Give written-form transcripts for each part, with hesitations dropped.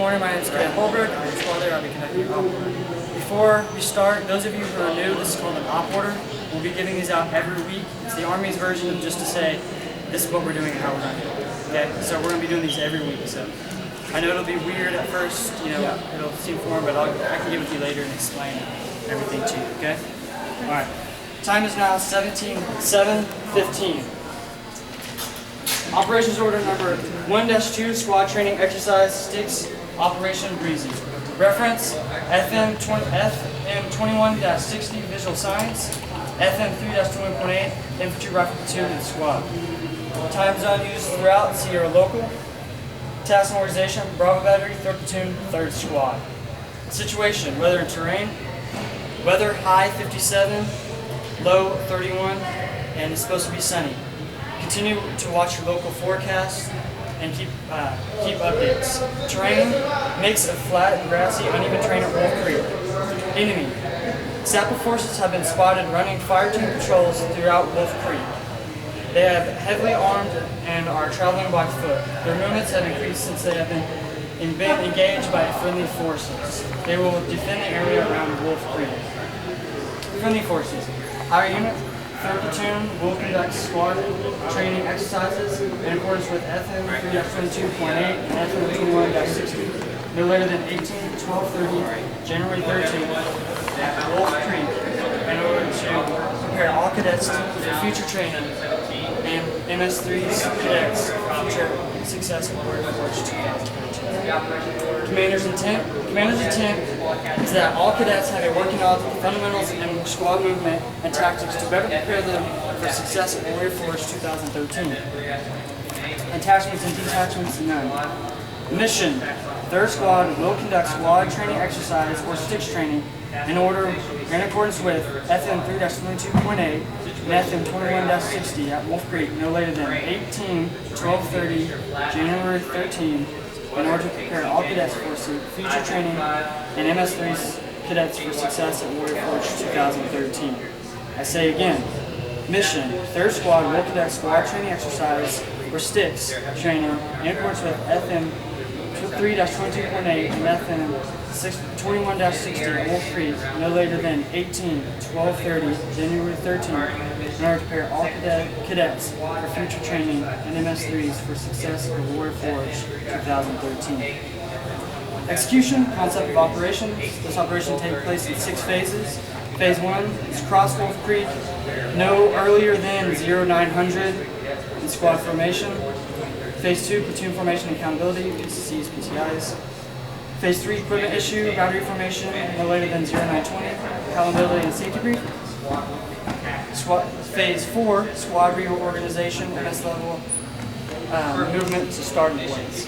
morning, my name is CDT Holbrook. I'm your squad leader. I'll be conducting your op order. Before we start, those of you who are new, this is called an op order. We'll be giving these out every week. It's the Army's version of just to say, this is what we're doing and how we're going to do it. Okay? So we're going to be doing these every week. So I know it'll be weird at first, it'll seem foreign, but I can give it to you later and explain everything to you, okay? Alright. Time is now 7:15. Operations order number 1-2, squad training exercise, sticks, Operation Breezy. Reference, FM 21-60, visual science, FM 3-21.8, infantry rifle platoon and squad. Time zone used throughout, Sierra local. Task and organization, Bravo battery, 3rd platoon, 3rd squad. Situation, weather and terrain. Weather, high 57, low 31, and it's supposed to be sunny. Continue to watch your local forecast and keep updates. Terrain, mix of flat and grassy, uneven terrain at Wolf Creek. Enemy. Sapper forces have been spotted running fire team patrols throughout Wolf Creek. They have heavily armed and are traveling by foot. Their movements have increased since they have been engaged by friendly forces. They will defend the area around Wolf Creek. Friendly forces. Our unit, 3rd platoon, will conduct squad training exercises in accordance with FM 3-22.8 and FM 21-60. No later than 18/12/30, January 13th, at Wolf Creek, in order to prepare all cadets for future training and MS3's cadets for future success in Warrior Forge 2013. Commander's intent is that all cadets have a working knowledge of the fundamentals and squad movement and tactics to better prepare them for success in Warrior Forge 2013. Attachments and detachments none. Mission: 3rd squad will conduct squad training exercise or sticks training in accordance with FM 3-22.8 and FM 21-60 at Wolf Creek no later than 18/12/30, January 13, in order to prepare all cadets for future training and MS3's cadets for success at Warrior Forge 2013. I say again, mission: 3rd squad will conduct squad training exercise or sticks training in accordance with FM 3-22.8 and FM 21-60 at Wolf Creek no later than 18/12/30, January 13, in order to prepare all cadets for future training and MS3s for success at Warrior Forge 2013. Execution, concept of operations. This operation takes place in 6 phases. Phase 1 is cross Wolf Creek, no earlier than 0900 in squad formation. Phase 2, platoon formation and accountability, PCCs, PCIs. Phase 3, equipment issue, battery formation, no later than 0920, accountability and safety brief. Phase 4, squad reorganization, MS level, movement to starting points.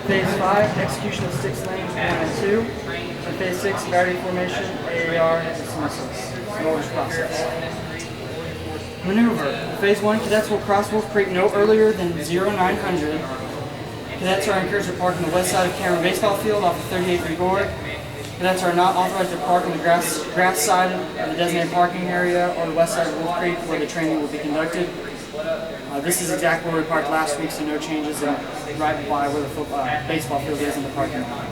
Phase 5, execution of sticks lanes 1 and 2. And Phase 6, battery formation, AAR, dismissals, and orders process. Maneuver. Phase 1, cadets will cross Wolf Creek no earlier than 0900. Cadets are encouraged to park on the west side of Cameron Baseball Field off of 38th and Gore. Cadets are not authorized to park on the grass side of the designated parking area or the west side of Wolf Creek where the training will be conducted. This is exactly where we parked last week, so no changes and right by where the baseball field is in the parking lot.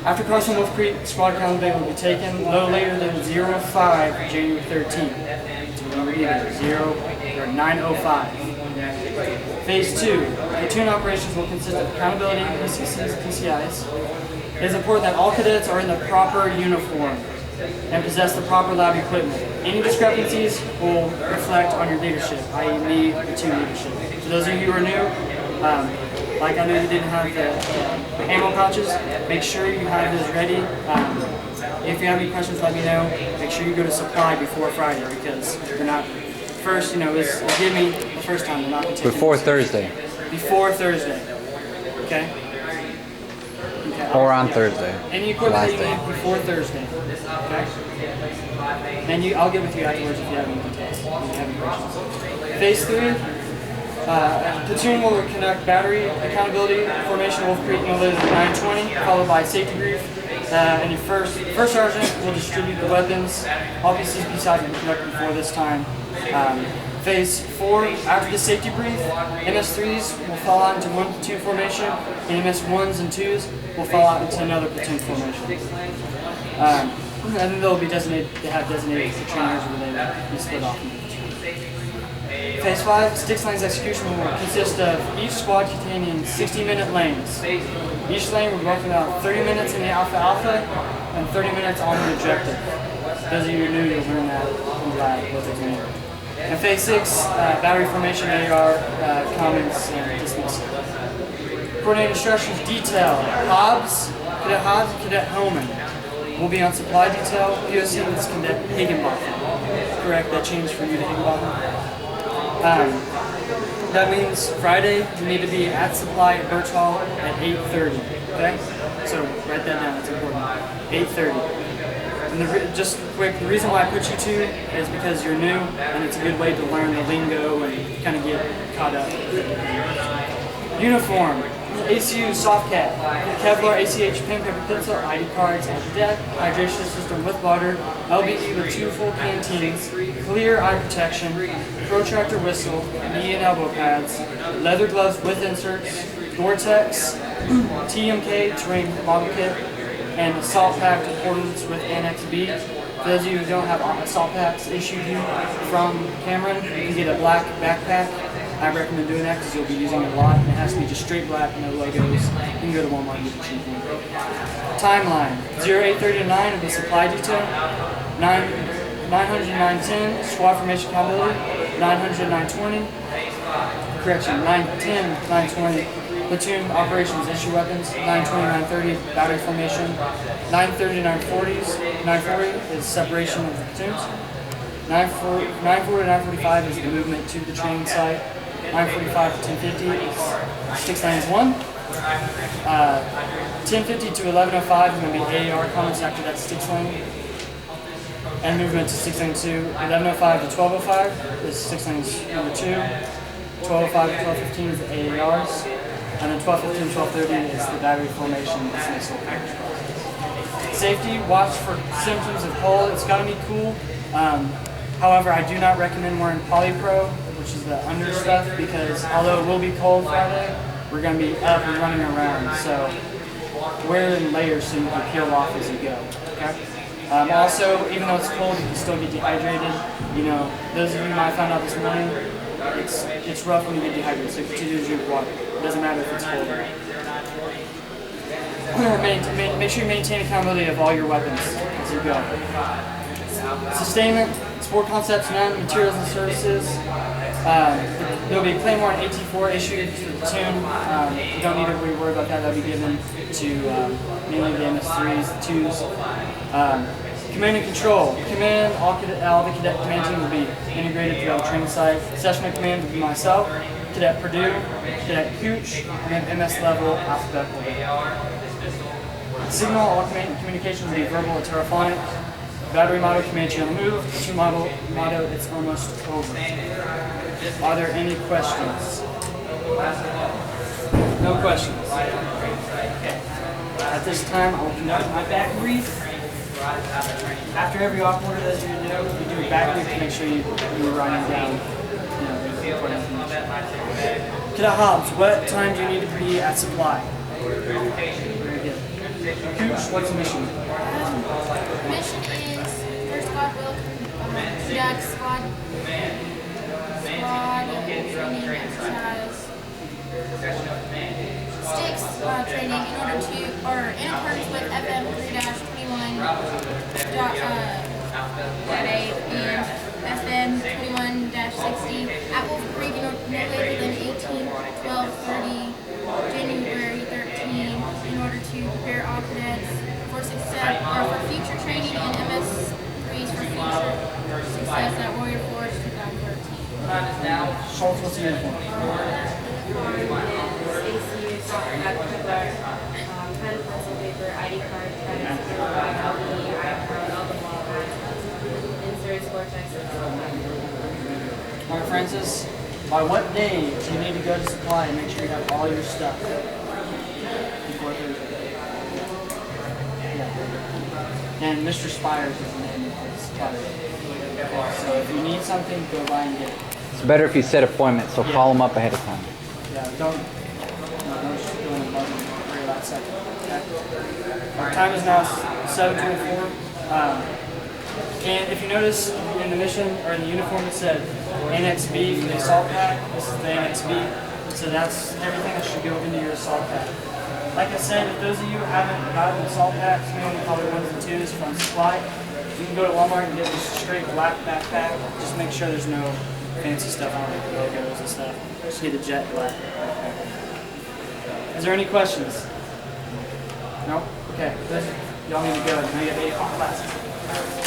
After crossing Wolf Creek, squad accountability will be taken no later than 05 January 13th. 9:05. Phase 2, platoon operations will consist of accountability, PCCs, PCIs. It is important that all cadets are in the proper uniform and possess the proper lab equipment. Any discrepancies will reflect on your leadership, i.e. me, platoon leadership. For those of you who are new, like I know you didn't have the ammo pouches, make sure you have those ready. If you have any questions, let me know. Make sure you go to supply before Friday because they're not. First, it's give me the first time. They're not going to take before Thursday. Before Thursday. Okay? Or on Thursday. Any equipment that you need before Thursday. Okay? And I'll get with you afterwards if you have any details. If you have any questions. Phase 3. Platoon will conduct battery accountability formation Wolf Creek no later than 9:20, followed by safety brief. And your first sergeant will distribute the weapons. All PCCs will be conducted before this time. Phase 4, after the safety brief, MS3s will fall out into one platoon formation, and MS1s and 2s will fall out into another platoon formation. And then they'll be designated, they have designated trainers where they will be split off. Phase 5, sticks lanes execution will consist of each squad containing 60-minute lanes. Each lane will go for about 30 minutes in the alpha and 30 minutes on the objective. Those of you who are new, you'll learn that in the lab, what they're doing. And Phase 6, battery formation, AR, comments, and dismissal. Coordinated instructions detail. Cadet Hobbs, and Cadet Homan will be on supply detail. POC is Cadet Higginbotham. Correct, that changed for you to Higginbotham. That means Friday you need to be at supply at Birch Hall at 8:30. Okay, so write that down. It's important. 8:30. And just quick, the reason why I put you two is because you're new, and it's a good way to learn the lingo and kind of get caught up. Uniform. ACU soft cap, Kevlar, ACH, pen, paper, pencil, ID cards, anti-death, hydration system with water, LBE with 2 full canteens, clear eye protection, protractor whistle, knee and elbow pads, leather gloves with inserts, Gore-Tex, TMK terrain model kit, and assault pack in accordance with Annex B. For those of you who don't have assault packs issued you from Cameron, you can get a black backpack. I recommend doing that because you'll be using it a lot. And it has to be just straight black, no logos. You can go to Walmart and get the cheap one. Timeline: 0830 to 9 of the supply detail. 900 to 910 squad formation accountability. 900 to 920. Correction: 910 to 920 platoon operations issue weapons. 920 930 battery formation. 930 to 940s. 940 is separation of the platoons. 940 to 945 is the movement to the training site. 945 to 1050 is 6 lanes 1. 1050 to 1105 is going to be AAR comments after that 6 lane. And movement to 6 lane 2. 1105 to 1205 is 6 lanes number 2. 1205 to 1215 is the AARs. And then 1215 to 1230 is the battery formation dismissal. Safety, watch for symptoms of cold. It's got to be cool. However, I do not recommend wearing polypro, which is the under stuff, because although it will be cold Friday, we're going to be up and running around. So wear it in layers so you can peel off as you go. Okay? Also, even though it's cold, you can still get dehydrated. You know, those of you might have found out this morning, it's rough when you get dehydrated, so continue to drink water. It doesn't matter if it's cold. Make sure you maintain accountability of all your weapons as you go. Sustainment, sport concepts, none, materials and services. There will be a Claymore and AT4 issued to the platoon. You don't need to worry about that. That will be given to mainly the MS3s, the 2s. Command and control. Command, all the cadet command team will be integrated throughout the training site. Session of command will be myself, Cadet Purdue, Cadet Cooch, and then MS level alphabetical. Signal, all communication will be verbal or telephonic. Battery motto, command channel move. Platoon motto, it's almost over. Are there any questions? No questions. At this time, I will conduct my back brief. After every op order that you do, you do a back brief to make sure you're writing down. Cadet Hobbs, what time do you need to be at supply? Very good. Cooch, what's the mission? Mission is first squad will conduct squad training exercise. Sticks training in order to, or in accordance with FM 3-21.8 and FM 21-60 at Wolf Creek no later than 18/12/30 January 13 in order to prepare all cadets for success or for future training in MS3s for future success at Warrior Forge 2013. Schultz, what's the uniform? Pen, pencil, paper, ID card, LBE, inserts, Gore-Tex, Alright, Francis, by what day do you need to go to supply and make sure you have all your stuff before Thursday? Yeah. And Mr. Spires is the name of the supplier. So if you need something, go by and get it. It's better if you set appointments, so Yeah. call them up ahead of time. Yeah, don't just go in the button for that second. Okay? Our time is now 7:24. And if you notice in the mission or in the uniform it said Annex B for the assault pack, this is the Annex B. So that's everything that should go into your assault pack. Like I said, if those of you who haven't gotten assault packs, we only call it 1s and 2s from Supply. You can go to Walmart and get this straight black backpack. Just make sure there's no fancy stuff on it, logos and stuff. Just get a jet black. Is there any questions? No? Okay. Y'all need to go. Now you have 8 o'clock classes.